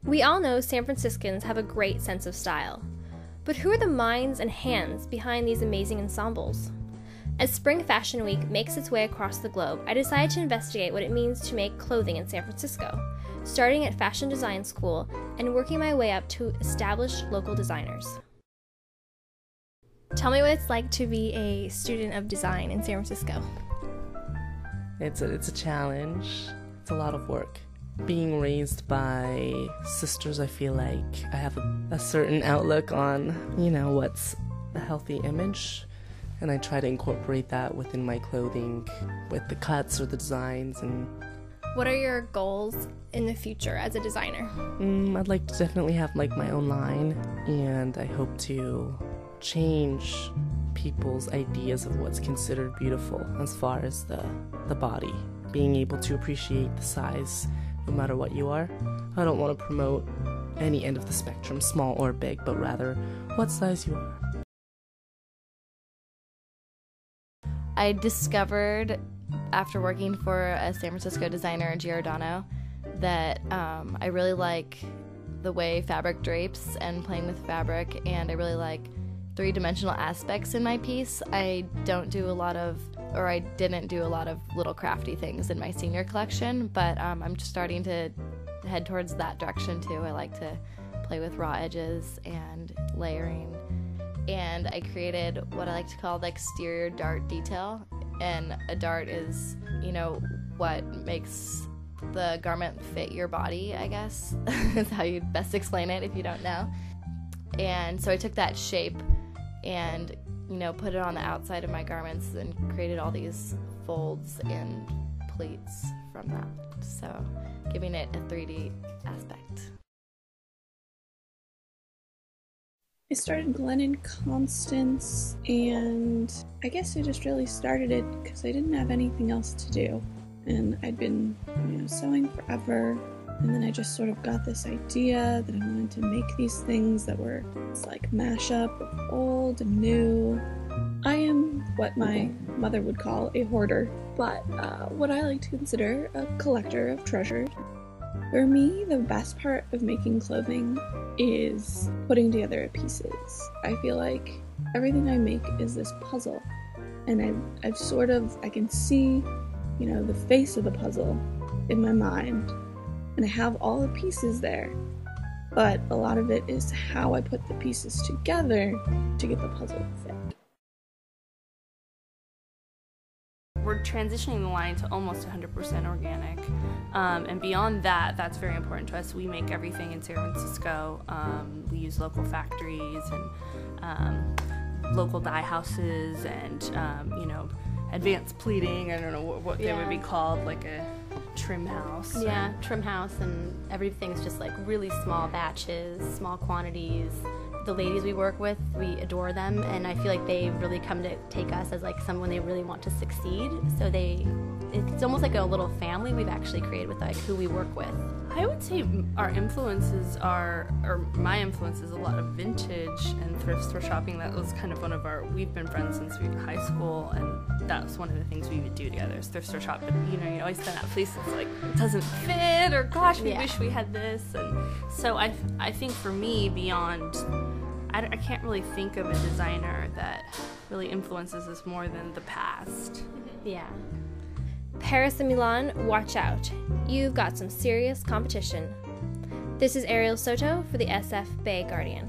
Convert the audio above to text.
We all know San Franciscans have a great sense of style. But who are the minds and hands behind these amazing ensembles? As Spring Fashion Week makes its way across the globe, I decided to investigate what it means to make clothing in San Francisco, starting at fashion design school and working my way up to established local designers. Tell me what it's like to be a student of design in San Francisco. It's a challenge. It's a lot of work. Being raised by sisters, I feel like I have a certain outlook on, what's a healthy image. And I try to incorporate that within my clothing with the cuts or the designs. And what are your goals in the future as a designer? I'd like to definitely have my own line, and I hope to change people's ideas of what's considered beautiful as far as the body. Being able to appreciate the size no matter what you are. I don't want to promote any end of the spectrum, small or big, but rather what size you are. I discovered after working for a San Francisco designer, Giordano, that I really like the way fabric drapes and playing with fabric, and I really like three-dimensional aspects in my piece. I didn't do a lot of little crafty things in my senior collection, but I'm just starting to head towards that direction too. I like to play with raw edges and layering. And I created what I like to call the exterior dart detail. And a dart is, what makes the garment fit your body, I guess. Is how you'd best explain it if you don't know. And so I took that shape and, put it on the outside of my garments and created all these folds and pleats from that. So giving it a 3D aspect. I started Glennon Constance, and I guess I just really started it because I didn't have anything else to do. And I'd been, sewing forever, and then I just sort of got this idea that I wanted to make these things that were this mashup of old and new. I am what my mother would call a hoarder, but what I like to consider a collector of treasures. For me, the best part of making clothing is putting together pieces. I feel like everything I make is this puzzle, and I can see, the face of the puzzle in my mind, and I have all the pieces there, but a lot of it is how I put the pieces together to get the puzzle to fit. We're transitioning the line to almost 100% organic, and beyond that, that's very important to us. We make everything in San Francisco. We use local factories and local dye houses and advanced pleating. I don't know what they would be called, like a trim house. Yeah, trim house, and everything's just really small batches, small quantities. The ladies we work with, we adore them, and I feel like they really come to take us as someone they really want to succeed. So it's almost like a little family we've actually created with who we work with. I would say our influences my influence is a lot of vintage and thrift store shopping. That was kind of we've been friends since high school, and that was one of the things we would do together is thrift store shop. But you always find that place that's it doesn't fit, or gosh, we wish we had this. And so I think for me, beyond, I can't really think of a designer that really influences us more than the past. Yeah. Paris and Milan, watch out. You've got some serious competition. This is Ariel Soto for the SF Bay Guardian.